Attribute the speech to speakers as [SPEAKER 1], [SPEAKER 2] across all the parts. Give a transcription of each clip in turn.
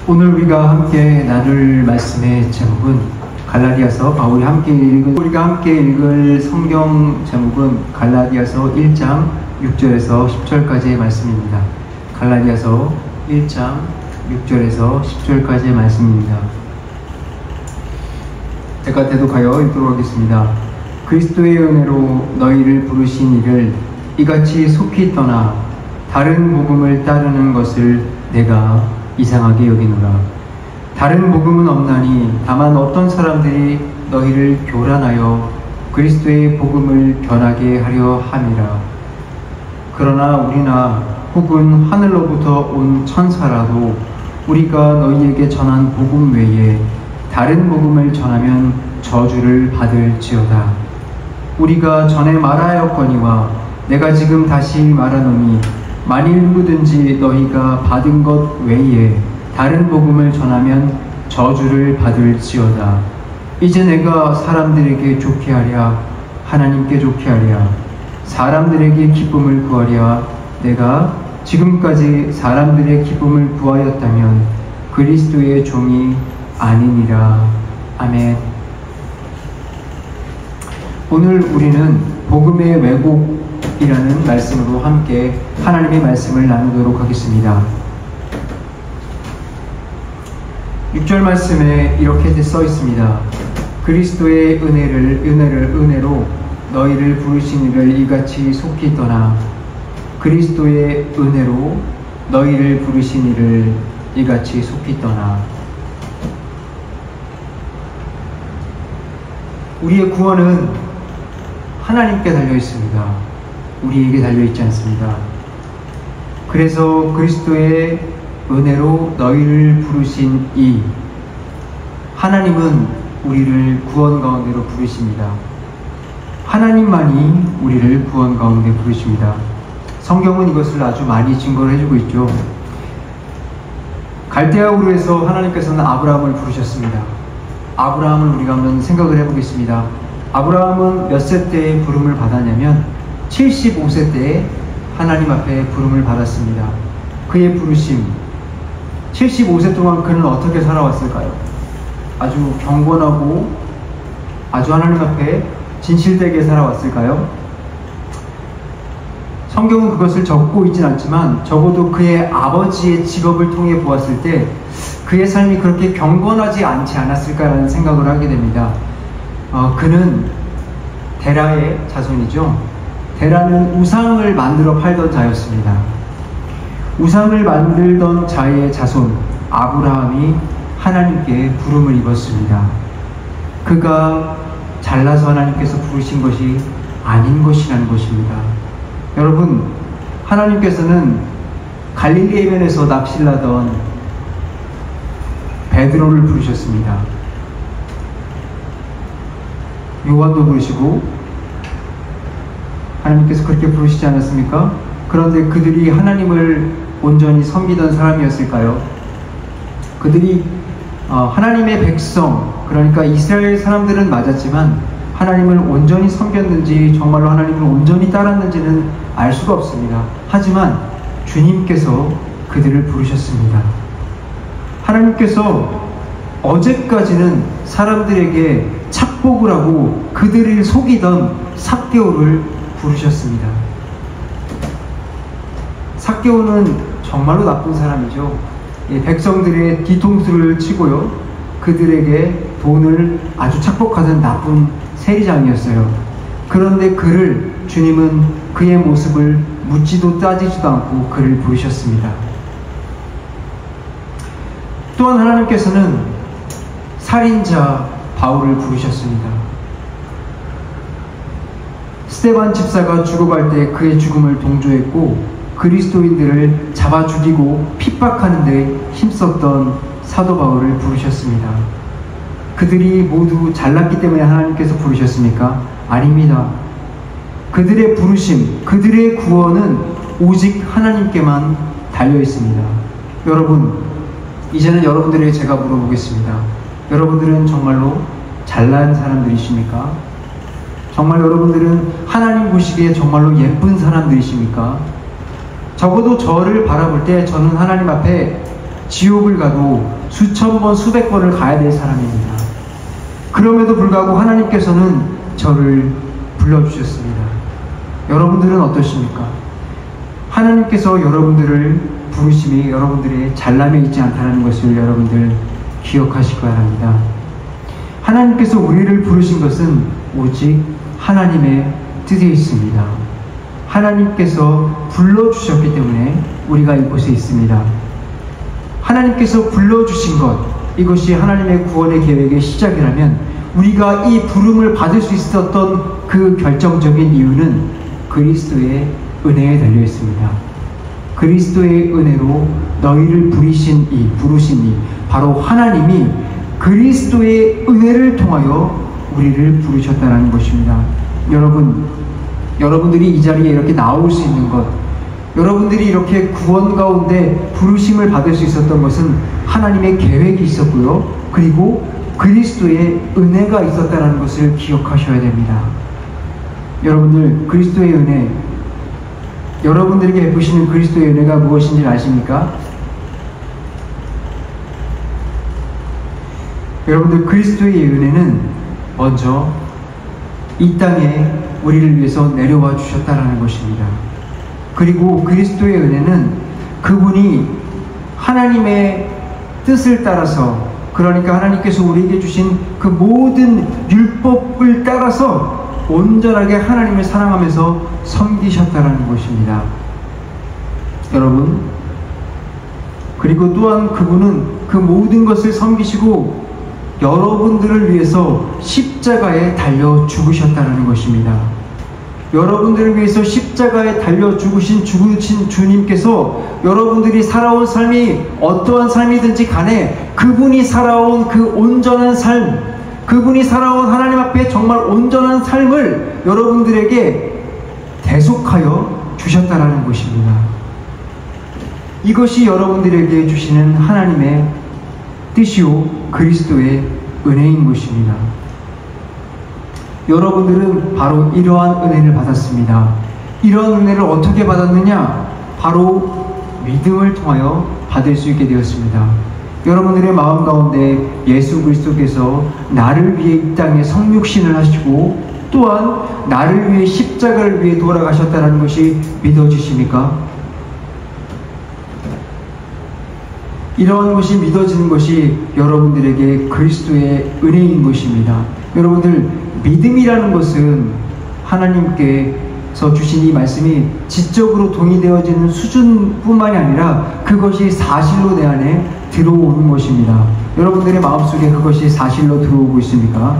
[SPEAKER 1] 오늘 우리가 함께 나눌 말씀의 제목은 우리가 함께 읽을 성경 제목은 갈라디아서 1장 6절에서 10절까지의 말씀입니다. 갈라디아서 1장 6절에서 10절까지의 말씀입니다. 제가 대독하여 읽도록 하겠습니다. 그리스도의 은혜로 너희를 부르신 이를 이같이 속히 떠나 다른 복음을 따르는 것을 내가 이상하게 여기노라. 다른 복음은 없나니 다만 어떤 사람들이 너희를 교란하여 그리스도의 복음을 변하게 하려 함이라. 그러나 우리나 혹은 하늘로부터 온 천사라도 우리가 너희에게 전한 복음 외에 다른 복음을 전하면 저주를 받을지어다. 우리가 전에 말하였거니와 내가 지금 다시 말하노니 만일 누구든지 너희가 받은 것 외에 다른 복음을 전하면 저주를 받을지어다. 이제 내가 사람들에게 좋게 하랴 하나님께 좋게 하랴 사람들에게 기쁨을 구하랴 내가 지금까지 사람들의 기쁨을 구하였다면 그리스도의 종이 아니니라. 아멘. 오늘 우리는 복음의 왜곡이라는 말씀으로 함께 하나님의 말씀을 나누도록 하겠습니다. 6절 말씀에 이렇게 써 있습니다. 그리스도의 은혜로 너희를 부르신 이를 이같이 속히 떠나. 그리스도의 은혜로 너희를 부르신 이를 이같이 속히 떠나. 우리의 구원은 하나님께 달려 있습니다. 우리에게 달려 있지 않습니다. 그래서 그리스도의 은혜로 너희를 부르신 이 하나님은 우리를 구원 가운데로 부르십니다. 하나님만이 우리를 구원 가운데 부르십니다. 성경은 이것을 아주 많이 증거를 해주고 있죠. 갈대아 우르에서 하나님께서는 아브라함을 부르셨습니다. 아브라함을 우리가 한번 생각을 해보겠습니다. 아브라함은 몇 세 때에 부름을 받았냐면 75세 때에 하나님 앞에 부름을 받았습니다. 그의 부르심, 75세 동안 그는 어떻게 살아왔을까요? 아주 경건하고 아주 하나님 앞에 진실되게 살아왔을까요? 성경은 그것을 적고 있진 않지만 적어도 그의 아버지의 직업을 통해 보았을 때 그의 삶이 그렇게 경건하지 않지 않았을까라는 생각을 하게 됩니다. 그는 데라의 자손이죠. 데라는 우상을 만들어 팔던 자였습니다. 우상을 만들던 자의 자손 아브라함이 하나님께 부름을 입었습니다. 그가 잘나서 하나님께서 부르신 것이 아닌 것이라는 것입니다. 여러분, 하나님께서는 갈릴리 해변에서 납치를 하던 베드로를 부르셨습니다. 요한도 부르시고 하나님께서 그렇게 부르시지 않았습니까? 그런데 그들이 하나님을 온전히 섬기던 사람이었을까요? 그들이 하나님의 백성, 그러니까 이스라엘 사람들은 맞았지만 하나님을 온전히 섬겼는지 정말로 하나님을 온전히 따랐는지는 알 수가 없습니다. 하지만 주님께서 그들을 부르셨습니다. 하나님께서 어제까지는 사람들에게 착복을 하고 그들을 속이던 삭개오를 부르셨습니다. 삭개오는 정말로 나쁜 사람이죠. 백성들의 뒤통수를 치고요, 그들에게 돈을 아주 착복하던 나쁜 세리장이었어요. 그런데 주님은 그의 모습을 묻지도 따지지도 않고 그를 부르셨습니다. 또한 하나님께서는 살인자 바울을 부르셨습니다. 스데반 집사가 죽어갈 때 그의 죽음을 동조했고 그리스도인들을 잡아 죽이고 핍박하는 데 힘썼던 사도 바울을 부르셨습니다. 그들이 모두 잘났기 때문에 하나님께서 부르셨습니까? 아닙니다. 그들의 부르심, 그들의 구원은 오직 하나님께만 달려 있습니다. 여러분, 이제는 여러분들에게 제가 물어보겠습니다. 여러분들은 정말로 잘난 사람들이십니까? 정말 여러분들은 하나님 보시기에 정말로 예쁜 사람들이십니까? 적어도 저를 바라볼 때 저는 하나님 앞에 지옥을 가도 수천 번, 수백 번을 가야 될 사람입니다. 그럼에도 불구하고 하나님께서는 저를 불러주셨습니다. 여러분들은 어떠십니까? 하나님께서 여러분들을 부르심이 여러분들의 잘남에 있지 않다는 것을 여러분들 기억하시기 바랍니다. 하나님께서 우리를 부르신 것은 오직 하나님의 뜻에 있습니다. 하나님께서 불러주셨기 때문에 우리가 이곳에 있습니다. 하나님께서 불러주신 것, 이것이 하나님의 구원의 계획의 시작이라면 우리가 이 부름을 받을 수 있었던 그 결정적인 이유는 그리스도의 은혜에 달려 있습니다. 그리스도의 은혜로 너희를 부르신 이 바로 하나님이 그리스도의 은혜를 통하여 우리를 부르셨다는 것입니다. 여러분들이 이 자리에 이렇게 나올 수 있는 것, 여러분들이 이렇게 구원 가운데 부르심을 받을 수 있었던 것은 하나님의 계획이 있었고요. 그리고 그리스도의 은혜가 있었다는 것을 기억하셔야 됩니다. 여러분들, 그리스도의 은혜, 여러분들에게 베푸시는 그리스도의 은혜가 무엇인지 아십니까? 여러분들, 그리스도의 은혜는 먼저 이 땅에 우리를 위해서 내려와 주셨다는 것입니다. 그리고 그리스도의 은혜는 그분이 하나님의 뜻을 따라서, 그러니까 하나님께서 우리에게 주신 그 모든 율법을 따라서 온전하게 하나님을 사랑하면서 섬기셨다는 것입니다. 여러분, 그리고 또한 그분은 그 모든 것을 섬기시고 여러분들을 위해서 십자가에 달려 죽으셨다는 것입니다. 여러분들을 위해서 십자가에 달려 죽으신 주님께서 여러분들이 살아온 삶이 어떠한 삶이든지 간에 그분이 살아온 그 온전한 삶, 그분이 살아온 하나님 앞에 정말 온전한 삶을 여러분들에게 대속하여 주셨다는 것입니다. 이것이 여러분들에게 주시는 하나님의 뜻이요 그리스도의 은혜인 것입니다. 여러분들은 바로 이러한 은혜를 받았습니다. 이러한 은혜를 어떻게 받았느냐? 바로 믿음을 통하여 받을 수 있게 되었습니다. 여러분들의 마음 가운데 예수 그리스도께서 나를 위해 이 땅에 성육신을 하시고 또한 나를 위해 십자가를 위해 돌아가셨다는 것이 믿어지십니까? 이러한 것이 믿어지는 것이 여러분들에게 그리스도의 은혜인 것입니다. 여러분들, 믿음이라는 것은 하나님께서 주신 이 말씀이 지적으로 동의되어지는 수준뿐만이 아니라 그것이 사실로 내 안에 들어오는 것입니다. 여러분들의 마음속에 그것이 사실로 들어오고 있습니까?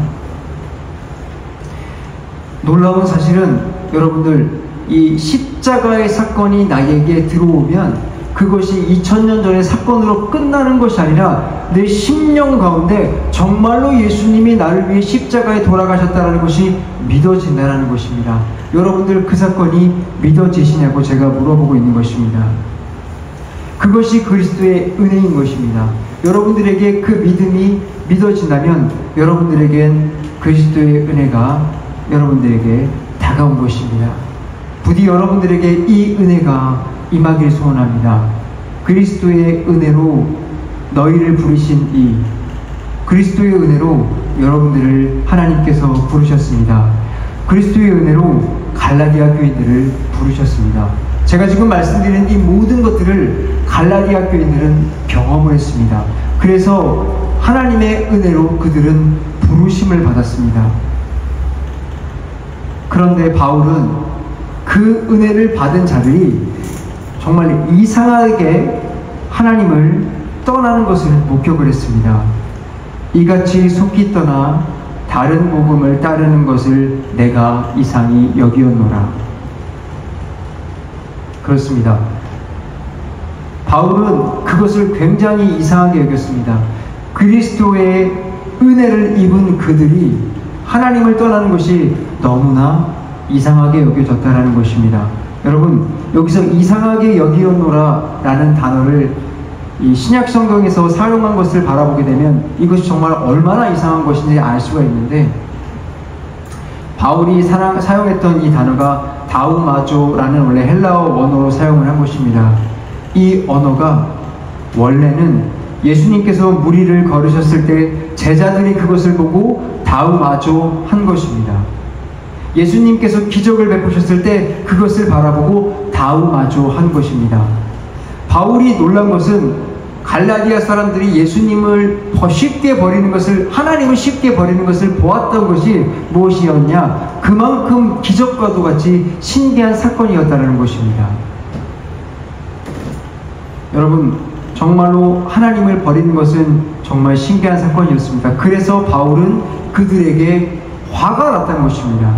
[SPEAKER 1] 놀라운 사실은 여러분들, 이 십자가의 사건이 나에게 들어오면 그것이 2000년 전의 사건으로 끝나는 것이 아니라 내 심령 가운데 정말로 예수님이 나를 위해 십자가에 돌아가셨다는 것이 믿어진다는 것입니다. 여러분들, 그 사건이 믿어지시냐고 제가 물어보고 있는 것입니다. 그것이 그리스도의 은혜인 것입니다. 여러분들에게 그 믿음이 믿어진다면 여러분들에겐 그리스도의 은혜가 여러분들에게 다가온 것입니다. 부디 여러분들에게 이 은혜가 임하길 소원합니다. 그리스도의 은혜로 너희를 부르신 이 그리스도의 은혜로 여러분들을 하나님께서 부르셨습니다. 그리스도의 은혜로 갈라디아 교인들을 부르셨습니다. 제가 지금 말씀드린 이 모든 것들을 갈라디아 교인들은 경험을 했습니다. 그래서 하나님의 은혜로 그들은 부르심을 받았습니다. 그런데 바울은 그 은혜를 받은 자들이 정말 이상하게 하나님을 떠나는 것을 목격을 했습니다. 이같이 속히 떠나 다른 복음을 따르는 것을 내가 이상히 여기었노라. 그렇습니다. 바울은 그것을 굉장히 이상하게 여겼습니다. 그리스도의 은혜를 입은 그들이 하나님을 떠나는 것이 너무나 이상하게 여겨졌다는 것입니다. 여러분, 여기서 이상하게 여기었노라 라는 단어를 이 신약 성경에서 사용한 것을 바라보게 되면 이것이 정말 얼마나 이상한 것인지 알 수가 있는데, 바울이 사용했던 이 단어가 다우마조라는 원래 헬라어 언어로 사용을 한 것입니다. 이 언어가 원래는 예수님께서 무리를 걸으셨을 때 제자들이 그것을 보고 다음마저 한 것입니다. 예수님께서 기적을 베푸셨을 때 그것을 바라보고 다음마저 한 것입니다. 바울이 놀란 것은 갈라디아 사람들이 예수님을 쉽게 버리는 것을, 하나님을 쉽게 버리는 것을 보았던 것이 무엇이었냐? 그만큼 기적과도 같이 신기한 사건이었다는 것입니다. 여러분, 정말로 하나님을 버리는 것은 정말 신기한 사건이었습니다. 그래서 바울은 그들에게 화가 났다는 것입니다.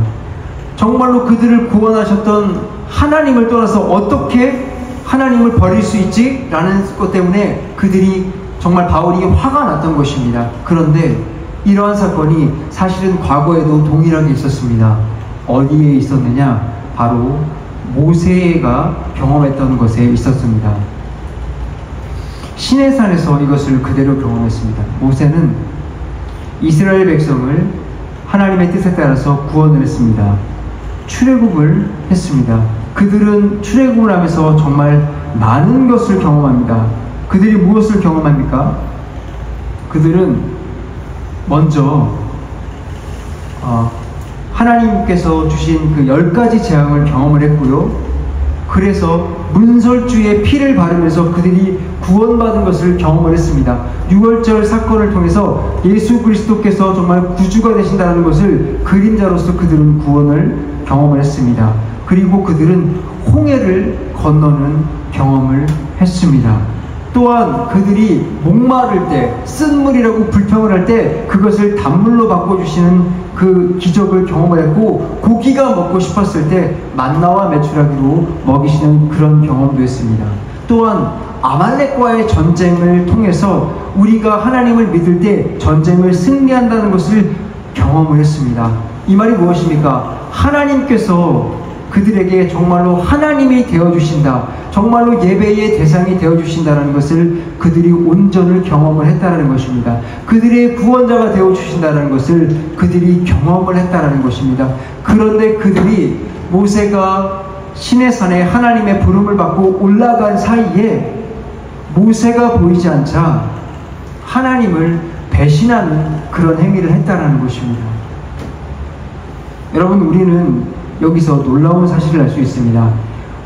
[SPEAKER 1] 정말로 그들을 구원하셨던 하나님을 떠나서 어떻게 하나님을 버릴 수 있지? 라는 것 때문에 그들이 정말 바울이 화가 났던 것입니다. 그런데 이러한 사건이 사실은 과거에도 동일하게 있었습니다. 어디에 있었느냐? 바로 모세가 경험했던 것에 있었습니다. 시내산에서 이것을 그대로 경험했습니다. 모세는 이스라엘 백성을 하나님의 뜻에 따라서 구원을 했습니다. 출애굽을 했습니다. 그들은 출애굽을 하면서 정말 많은 것을 경험합니다. 그들이 무엇을 경험합니까? 그들은 먼저 하나님께서 주신 그 10가지 재앙을 경험을 했고요. 그래서 문설주의 피를 바르면서 그들이 구원받은 것을 경험을 했습니다. 유월절 사건을 통해서 예수 그리스도께서 정말 구주가 되신다는 것을 그림자로서 그들은 구원을 경험을 했습니다. 그리고 그들은 홍해를 건너는 경험을 했습니다. 또한 그들이 목마를 때, 쓴물이라고 불평을 할 때 그것을 단물로 바꿔주시는 그 기적을 경험을 했고, 고기가 먹고 싶었을 때 만나와 메추라기로 먹이시는 그런 경험도 했습니다. 또한 아말렉과의 전쟁을 통해서 우리가 하나님을 믿을 때 전쟁을 승리한다는 것을 경험을 했습니다. 이 말이 무엇입니까? 하나님께서 그들에게 정말로 하나님이 되어주신다, 정말로 예배의 대상이 되어주신다는 것을 그들이 온전을 경험을 했다는 것입니다. 그들의 구원자가 되어주신다는 것을 그들이 경험을 했다는 것입니다. 그런데 그들이 모세가 시내산에 하나님의 부름을 받고 올라간 사이에 모세가 보이지 않자 하나님을 배신하는 그런 행위를 했다는 것입니다. 여러분, 우리는 여기서 놀라운 사실을 알 수 있습니다.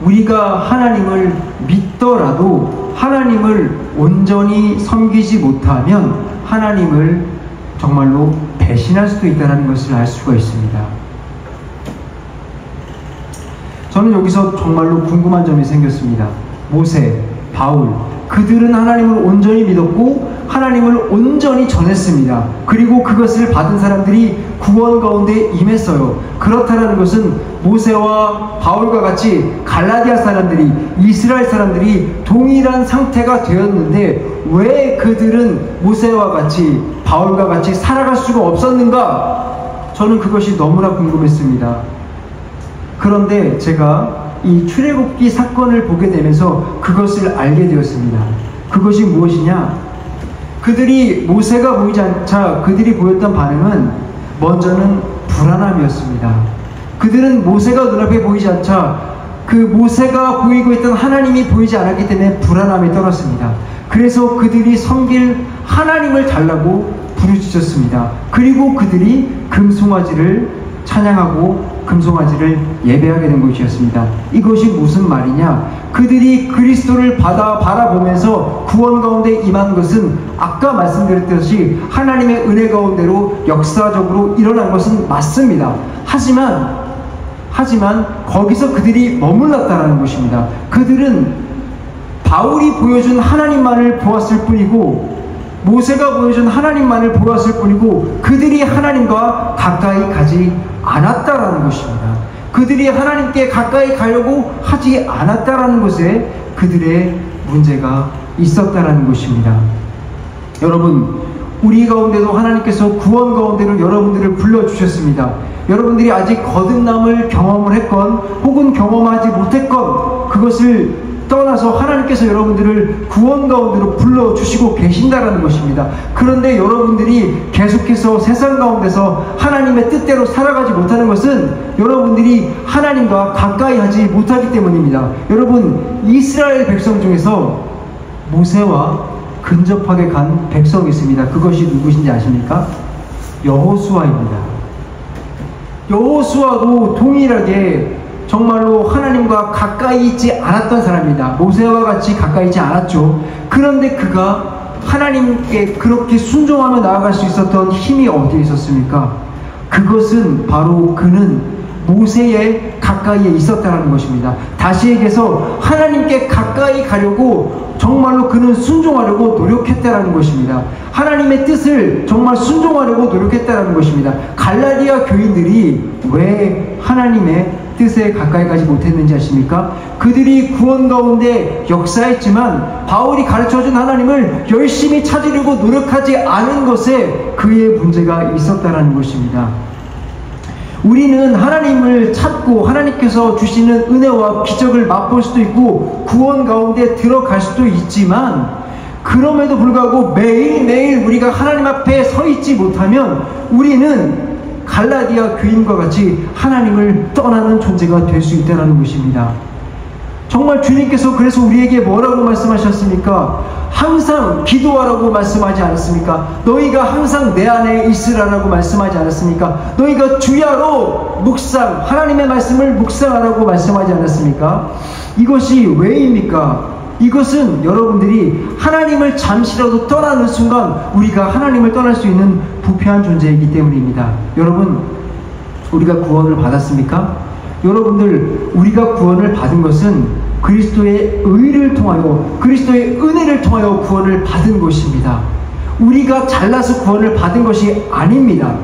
[SPEAKER 1] 우리가 하나님을 믿더라도 하나님을 온전히 섬기지 못하면 하나님을 정말로 배신할 수도 있다는 것을 알 수가 있습니다. 저는 여기서 정말로 궁금한 점이 생겼습니다. 모세, 바울, 그들은 하나님을 온전히 믿었고 하나님을 온전히 전했습니다. 그리고 그것을 받은 사람들이 구원 가운데 임했어요. 그렇다는 것은 모세와 바울과 같이 갈라디아 사람들이, 이스라엘 사람들이 동일한 상태가 되었는데 왜 그들은 모세와 같이, 바울과 같이 살아갈 수가 없었는가? 저는 그것이 너무나 궁금했습니다. 그런데 제가 이 출애굽기 사건을 보게 되면서 그것을 알게 되었습니다. 그것이 무엇이냐? 그들이 모세가 보이지 않자 그들이 보였던 반응은 먼저는 불안함이었습니다. 그들은 모세가 눈앞에 보이지 않자 그 모세가 보이고 있던 하나님이 보이지 않았기 때문에 불안함에 떨었습니다. 그래서 그들이 섬길 하나님을 달라고 부르짖었습니다. 그리고 그들이 금송아지를 찬양하고 금송아지를 예배하게 된 것이었습니다. 이것이 무슨 말이냐? 그들이 그리스도를 바라보면서 구원 가운데 임한 것은 아까 말씀드렸듯이 하나님의 은혜 가운데로 역사적으로 일어난 것은 맞습니다. 하지만 거기서 그들이 머물렀다는 것입니다. 그들은 바울이 보여준 하나님만을 보았을 뿐이고 모세가 보여준 하나님만을 보았을 뿐이고 그들이 하나님과 가까이 가지 않았다라는 것입니다. 그들이 하나님께 가까이 가려고 하지 않았다라는 것에 그들의 문제가 있었다라는 것입니다. 여러분, 우리 가운데도 하나님께서 구원 가운데로 여러분들을 불러주셨습니다. 여러분들이 아직 거듭남을 경험을 했건 혹은 경험하지 못했건 그것을 떠나서 하나님께서 여러분들을 구원 가운데로 불러주시고 계신다라는 것입니다. 그런데 여러분들이 계속해서 세상 가운데서 하나님의 뜻대로 살아가지 못하는 것은 여러분들이 하나님과 가까이 하지 못하기 때문입니다. 여러분, 이스라엘 백성 중에서 모세와 근접하게 간 백성이 있습니다. 그것이 누구신지 아십니까? 여호수아입니다. 여호수아도 동일하게 정말로 하나님과 가까이 있지 않았던 사람입니다. 모세와 같이 가까이 있지 않았죠. 그런데 그가 하나님께 그렇게 순종하며 나아갈 수 있었던 힘이 어디에 있었습니까? 그것은 바로 그는 모세에 가까이에 있었다는 것입니다. 다시 얘기해서 하나님께 가까이 가려고 정말로 그는 순종하려고 노력했다는 것입니다. 하나님의 뜻을 정말 순종하려고 노력했다는 것입니다. 갈라디아 교인들이 왜 하나님의 뜻에 가까이 가지 못했는지 아십니까? 그들이 구원 가운데 역사했지만 바울이 가르쳐준 하나님을 열심히 찾으려고 노력하지 않은 것에 그의 문제가 있었다는 것입니다. 우리는 하나님을 찾고 하나님께서 주시는 은혜와 기적을 맛볼 수도 있고 구원 가운데 들어갈 수도 있지만 그럼에도 불구하고 매일매일 우리가 하나님 앞에 서 있지 못하면 우리는 갈라디아 교인과 같이 하나님을 떠나는 존재가 될 수 있다는 것입니다. 정말 주님께서 그래서 우리에게 뭐라고 말씀하셨습니까? 항상 기도하라고 말씀하지 않았습니까? 너희가 항상 내 안에 있으라라고 말씀하지 않았습니까? 너희가 주야로 묵상, 하나님의 말씀을 묵상하라고 말씀하지 않았습니까? 이것이 왜입니까? 이것은 여러분들이 하나님을 잠시라도 떠나는 순간 우리가 하나님을 떠날 수 있는 부패한 존재이기 때문입니다. 여러분, 우리가 구원을 받았습니까? 여러분들, 우리가 구원을 받은 것은 그리스도의 의를 통하여, 그리스도의 은혜를 통하여 구원을 받은 것입니다. 우리가 잘나서 구원을 받은 것이 아닙니다.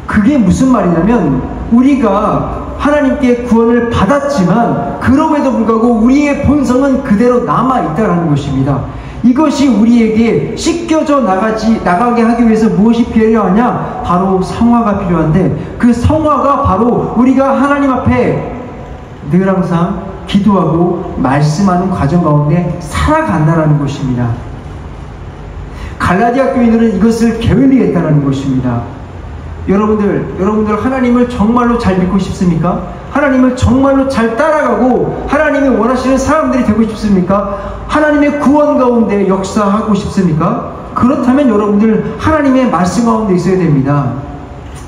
[SPEAKER 1] 그게 무슨 말이냐면 우리가 하나님께 구원을 받았지만 그럼에도 불구하고 우리의 본성은 그대로 남아있다는 것입니다. 이것이 우리에게 씻겨져 나가게 하기 위해서 무엇이 필요하냐? 바로 성화가 필요한데 그 성화가 바로 우리가 하나님 앞에 늘 항상 기도하고 말씀하는 과정 가운데 살아간다는 것입니다. 갈라디아 교인들은 이것을 게을리했다는 것입니다. 여러분들 하나님을 정말로 잘 믿고 싶습니까? 하나님을 정말로 잘 따라가고 하나님이 원하시는 사람들이 되고 싶습니까? 하나님의 구원 가운데 역사하고 싶습니까? 그렇다면 여러분들 하나님의 말씀 가운데 있어야 됩니다.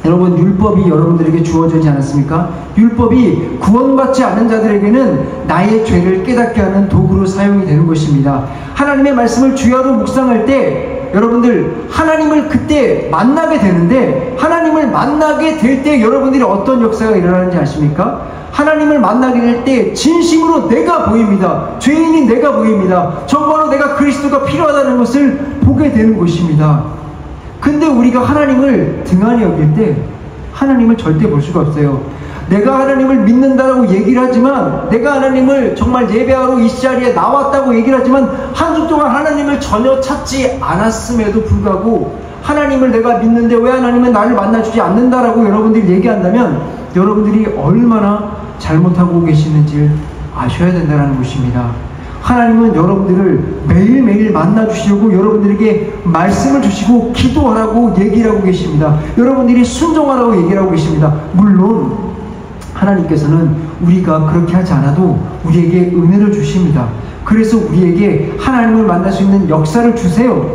[SPEAKER 1] 여러분, 율법이 여러분들에게 주어지지 않았습니까? 율법이 구원받지 않는 자들에게는 나의 죄를 깨닫게 하는 도구로 사용이 되는 것입니다. 하나님의 말씀을 주야로 묵상할 때 여러분들 하나님을 그때 만나게 되는데 하나님을 만나게 될 때 여러분들이 어떤 역사가 일어나는지 아십니까? 하나님을 만나게 될 때 진심으로 내가 보입니다. 죄인인 내가 보입니다. 정말로 내가 그리스도가 필요하다는 것을 보게 되는 것입니다. 근데 우리가 하나님을 등한히 여길 때 하나님을 절대 볼 수가 없어요. 내가 하나님을 믿는다라고 얘기를 하지만, 내가 하나님을 정말 예배하러 이 자리에 나왔다고 얘기를 하지만 한 주 동안 하나님을 전혀 찾지 않았음에도 불구하고 하나님을 내가 믿는데 왜 하나님은 나를 만나주지 않는다라고 여러분들이 얘기한다면 여러분들이 얼마나 잘못하고 계시는지 아셔야 된다는 것입니다. 하나님은 여러분들을 매일매일 만나주시려고 여러분들에게 말씀을 주시고 기도하라고 얘기를 하고 계십니다. 여러분들이 순종하라고 얘기를 하고 계십니다. 물론 하나님께서는 우리가 그렇게 하지 않아도 우리에게 은혜를 주십니다. 그래서 우리에게 하나님을 만날 수 있는 역사를 주세요.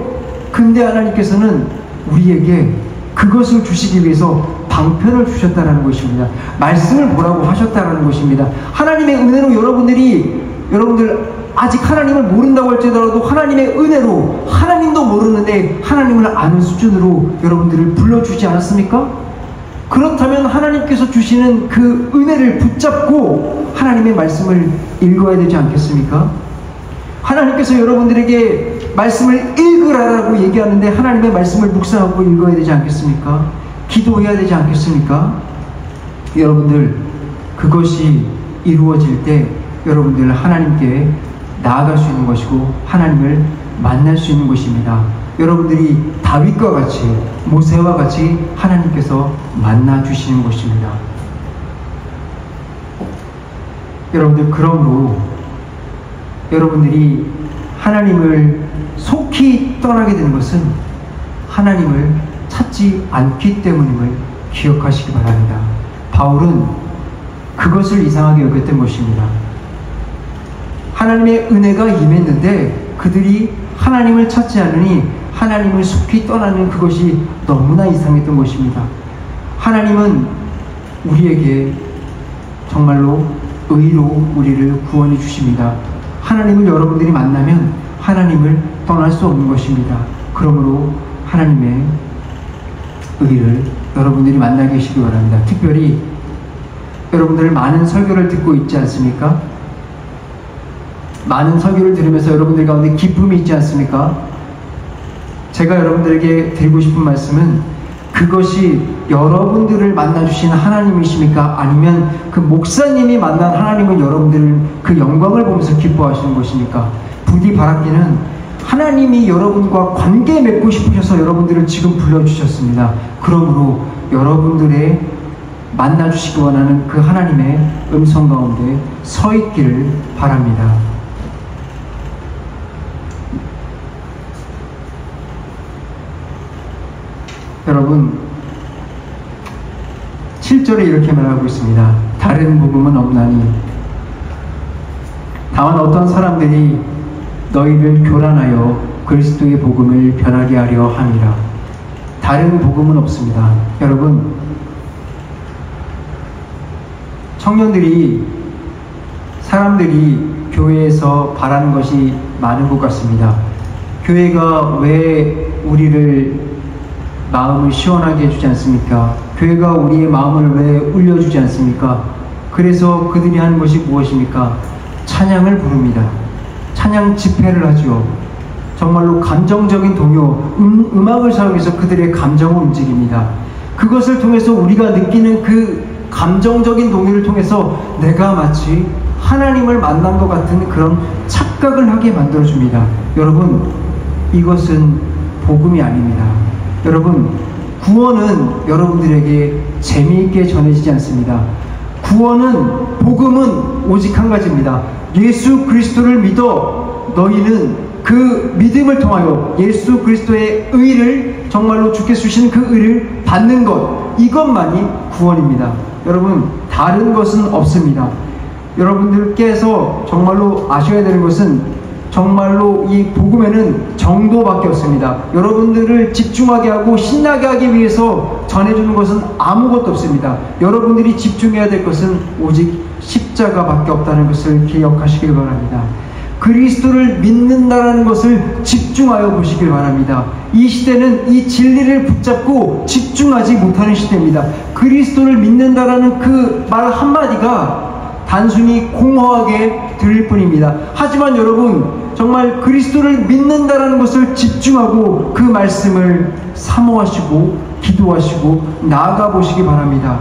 [SPEAKER 1] 근데 하나님께서는 우리에게 그것을 주시기 위해서 방편을 주셨다는 것입니다. 말씀을 보라고 하셨다는 것입니다. 하나님의 은혜로 여러분들 아직 하나님을 모른다고 할지라도 하나님의 은혜로 하나님도 모르는데 하나님을 아는 수준으로 여러분들을 불러주지 않았습니까? 그렇다면 하나님께서 주시는 그 은혜를 붙잡고 하나님의 말씀을 읽어야 되지 않겠습니까? 하나님께서 여러분들에게 말씀을 읽으라고 얘기하는데 하나님의 말씀을 묵상하고 읽어야 되지 않겠습니까? 기도해야 되지 않겠습니까? 여러분들, 그것이 이루어질 때 여러분들 하나님께 나아갈 수 있는 것이고 하나님을 만날 수 있는 것입니다. 여러분들이 다윗과 같이, 모세와 같이 하나님께서 만나 주시는 것입니다. 여러분들, 그러므로 여러분들이 하나님을 속히 떠나게 되는 것은 하나님을 찾지 않기 때문임을 기억하시기 바랍니다. 바울은 그것을 이상하게 여겼던 것입니다. 하나님의 은혜가 임했는데 그들이 하나님을 찾지 않으니 하나님을 속히 떠나는 그것이 너무나 이상했던 것입니다. 하나님은 우리에게 정말로 의로 우리를 구원해 주십니다. 하나님을 여러분들이 만나면 하나님을 떠날 수 없는 것입니다. 그러므로 하나님의 의를 여러분들이 만나게 하시기 바랍니다. 특별히 여러분들 많은 설교를 듣고 있지 않습니까? 많은 설교를 들으면서 여러분들 가운데 기쁨이 있지 않습니까? 제가 여러분들에게 드리고 싶은 말씀은 그것이 여러분들을 만나주신 하나님이십니까? 아니면 그 목사님이 만난 하나님은 여러분들 그 영광을 보면서 기뻐하시는 것입니까? 부디 바랍기는 하나님이 여러분과 관계 맺고 싶으셔서 여러분들을 지금 불러주셨습니다. 그러므로 여러분들의 만나주시기 원하는 그 하나님의 음성 가운데 서 있기를 바랍니다. 여러분, 7절에 이렇게 말하고 있습니다. 다른 복음은 없나니 다만 어떤 사람들이 너희를 교란하여 그리스도의 복음을 변하게 하려 함이라. 다른 복음은 없습니다. 여러분, 청년들이 사람들이 교회에서 바라는 것이 많은 것 같습니다. 교회가 왜 우리를 마음을 시원하게 해주지 않습니까? 교회가 우리의 마음을 왜 울려주지 않습니까? 그래서 그들이 하는 것이 무엇입니까? 찬양을 부릅니다. 찬양 집회를 하죠. 정말로 감정적인 동요, 음악을 사용해서 그들의 감정을 움직입니다. 그것을 통해서 우리가 느끼는 그 감정적인 동요를 통해서 내가 마치 하나님을 만난 것 같은 그런 착각을 하게 만들어줍니다. 여러분, 이것은 복음이 아닙니다. 여러분, 구원은 여러분들에게 재미있게 전해지지 않습니다. 구원은, 복음은 오직 한 가지입니다. 예수 그리스도를 믿어 너희는 그 믿음을 통하여 예수 그리스도의 의를, 정말로 주께서 주신 그 의를 받는 것, 이것만이 구원입니다. 여러분, 다른 것은 없습니다. 여러분들께서 정말로 아셔야 되는 것은 정말로 이 복음에는 정도밖에 없습니다. 여러분들을 집중하게 하고 신나게 하기 위해서 전해주는 것은 아무것도 없습니다. 여러분들이 집중해야 될 것은 오직 십자가밖에 없다는 것을 기억하시길 바랍니다. 그리스도를 믿는다는 것을 집중하여 보시길 바랍니다. 이 시대는 이 진리를 붙잡고 집중하지 못하는 시대입니다. 그리스도를 믿는다라는 그 말 한마디가 단순히 공허하게 들릴 뿐입니다. 하지만 여러분, 정말 그리스도를 믿는다라는 것을 집중하고 그 말씀을 사모하시고 기도하시고 나아가 보시기 바랍니다.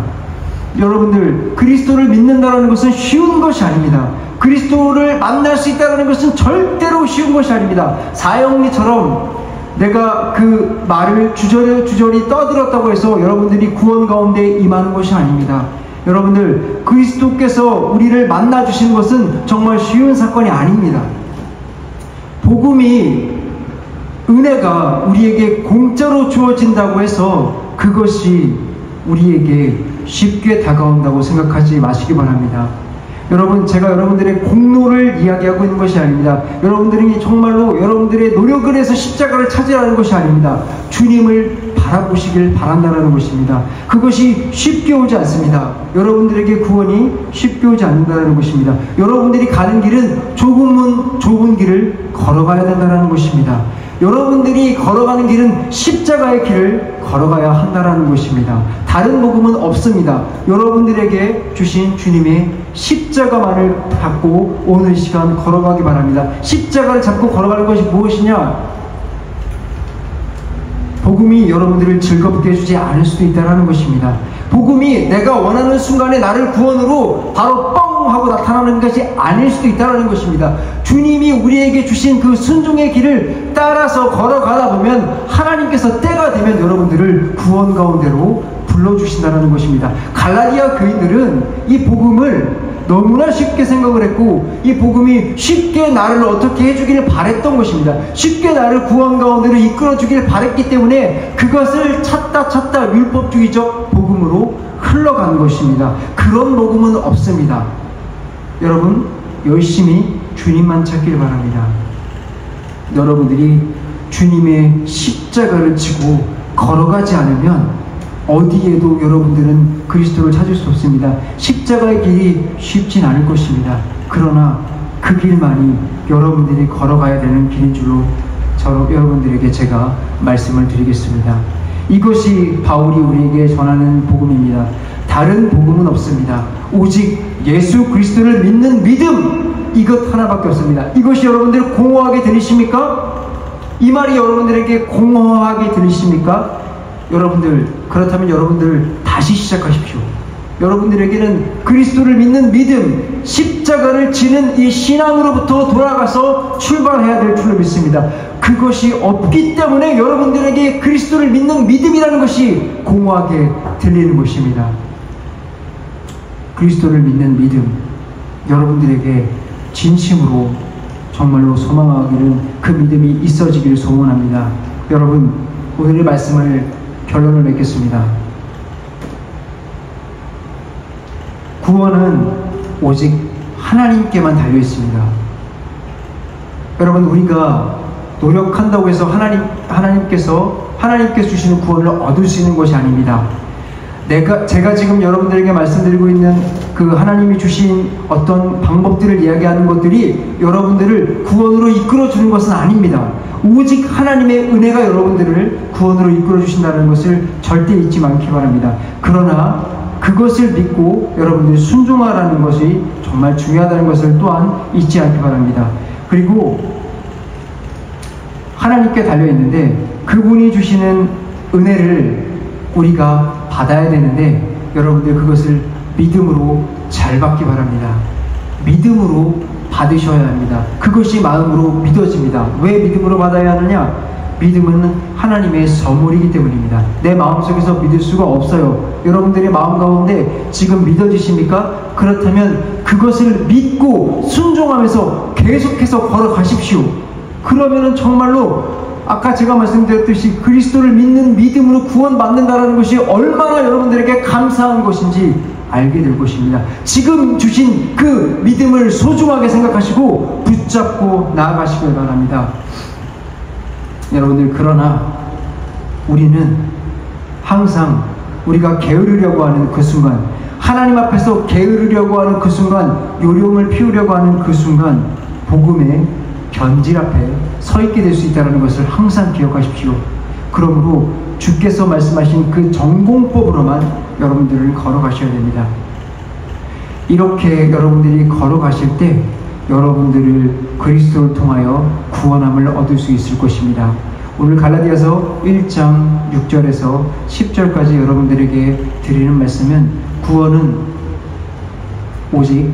[SPEAKER 1] 여러분들, 그리스도를 믿는다라는 것은 쉬운 것이 아닙니다. 그리스도를 만날 수 있다는 것은 절대로 쉬운 것이 아닙니다. 사형리처럼 내가 그 말을 주저리 떠들었다고 해서 여러분들이 구원 가운데 임하는 것이 아닙니다. 여러분들, 그리스도께서 우리를 만나주신 것은 정말 쉬운 사건이 아닙니다. 복음이, 은혜가 우리에게 공짜로 주어진다고 해서 그것이 우리에게 쉽게 다가온다고 생각하지 마시기 바랍니다. 여러분, 제가 여러분들의 공로를 이야기하고 있는 것이 아닙니다. 여러분들이 정말로 여러분들의 노력을 해서 십자가를 찾으라는 것이 아닙니다. 주님을 바라보시길 바란다는 것입니다. 그것이 쉽게 오지 않습니다. 여러분들에게 구원이 쉽게 오지 않는다는 것입니다. 여러분들이 가는 길은 좁은 길을 걸어가야 된다는 것입니다. 여러분들이 걸어가는 길은 십자가의 길을 걸어가야 한다는 것입니다. 다른 복음은 없습니다. 여러분들에게 주신 주님의 십자가만을 갖고 오늘 시간 걸어가기 바랍니다. 십자가를 잡고 걸어가는 것이 무엇이냐? 복음이 여러분들을 즐겁게 해주지 않을 수도 있다는 것입니다. 복음이 내가 원하는 순간에 나를 구원으로 바로 뻥 하고 나타나는 것이 아닐 수도 있다는 것입니다. 주님이 우리에게 주신 그 순종의 길을 따라서 걸어가다 보면 하나님께서 때가 되면 여러분들을 구원 가운데로 불러주신다는 것입니다. 갈라디아 교인들은 이 복음을 너무나 쉽게 생각을 했고, 이 복음이 쉽게 나를 어떻게 해주기를 바랬던 것입니다. 쉽게 나를 구원 가운데로 이끌어주기를 바랬기 때문에 그것을 찾다 율법주의적 복음으로 흘러간 것입니다. 그런 복음은 없습니다. 여러분, 열심히 주님만 찾길 바랍니다. 여러분들이 주님의 십자가를 지고 걸어가지 않으면 어디에도 여러분들은 그리스도를 찾을 수 없습니다. 십자가의 길이 쉽진 않을 것입니다. 그러나 그 길만이 여러분들이 걸어가야 되는 길인 줄로 여러분들에게 제가 말씀을 드리겠습니다. 이것이 바울이 우리에게 전하는 복음입니다. 다른 복음은 없습니다. 오직 예수 그리스도를 믿는 믿음, 이것 하나밖에 없습니다. 이것이 여러분들 공허하게 들리십니까? 이 말이 여러분들에게 공허하게 들리십니까? 여러분들, 그렇다면 여러분들 다시 시작하십시오. 여러분들에게는 그리스도를 믿는 믿음, 십자가를 지는 이 신앙으로부터 돌아가서 출발해야 될 줄로 믿습니다. 그것이 없기 때문에 여러분들에게 그리스도를 믿는 믿음이라는 것이 공허하게 들리는 것입니다. 그리스도를 믿는 믿음, 여러분들에게 진심으로 정말로 소망하기를 그 믿음이 있어지기를 소원합니다. 여러분, 오늘의 말씀을 결론을 맺겠습니다. 구원은 오직 하나님께만 달려 있습니다. 여러분, 우리가 노력한다고 해서 하나님께서 주시는 구원을 얻을 수 있는 것이 아닙니다. 제가 지금 여러분들에게 말씀드리고 있는 그 하나님이 주신 어떤 방법들을 이야기하는 것들이 여러분들을 구원으로 이끌어 주는 것은 아닙니다. 오직 하나님의 은혜가 여러분들을 구원으로 이끌어 주신다는 것을 절대 잊지 않기 바랍니다. 그러나 그것을 믿고 여러분들이 순종하라는 것이 정말 중요하다는 것을 또한 잊지 않기 바랍니다. 그리고 하나님께 달려있는데 그분이 주시는 은혜를 우리가 받아야 되는데 여러분들 그것을 믿음으로 잘 받기 바랍니다. 믿음으로 받으셔야 합니다. 그것이 마음으로 믿어집니다. 왜 믿음으로 받아야 하느냐? 믿음은 하나님의 선물이기 때문입니다. 내 마음속에서 믿을 수가 없어요. 여러분들의 마음 가운데 지금 믿어지십니까? 그렇다면 그것을 믿고 순종하면서 계속해서 걸어가십시오. 그러면은 정말로 아까 제가 말씀드렸듯이 그리스도를 믿는 믿음으로 구원받는다는 것이 얼마나 여러분들에게 감사한 것인지 알게 될 것입니다. 지금 주신 그 믿음을 소중하게 생각하시고 붙잡고 나아가시길 바랍니다. 여러분들, 그러나 우리는 항상 우리가 게으르려고 하는 그 순간, 하나님 앞에서 게으르려고 하는 그 순간, 요령을 피우려고 하는 그 순간 복음의 변질 앞에 서 있게 될 수 있다는 것을 항상 기억하십시오. 그러므로 주께서 말씀하신 그 전공법으로만 여러분들을 걸어가셔야 됩니다. 이렇게 여러분들이 걸어가실 때 여러분들을 그리스도를 통하여 구원함을 얻을 수 있을 것입니다. 오늘 갈라디아서 1장 6절에서 10절까지 여러분들에게 드리는 말씀은 구원은 오직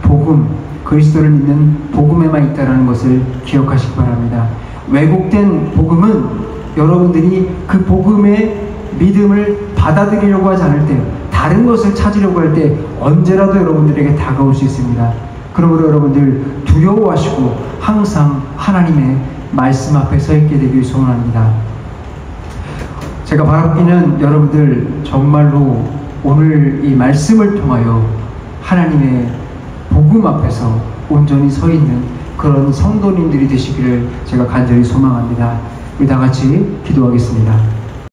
[SPEAKER 1] 복음, 그리스도를 믿는 복음에만 있다는 것을 기억하시기 바랍니다. 왜곡된 복음은 여러분들이 그 복음의 믿음을 받아들이려고 하지 않을 때, 다른 것을 찾으려고 할 때 언제라도 여러분들에게 다가올 수 있습니다. 그러므로 여러분들 두려워하시고 항상 하나님의 말씀 앞에 서 있게 되길 소원합니다. 제가 바라기는 여러분들 정말로 오늘 이 말씀을 통하여 하나님의 복음 앞에서 온전히 서 있는 그런 성도님들이 되시기를 제가 간절히 소망합니다. 우리 다 같이 기도하겠습니다.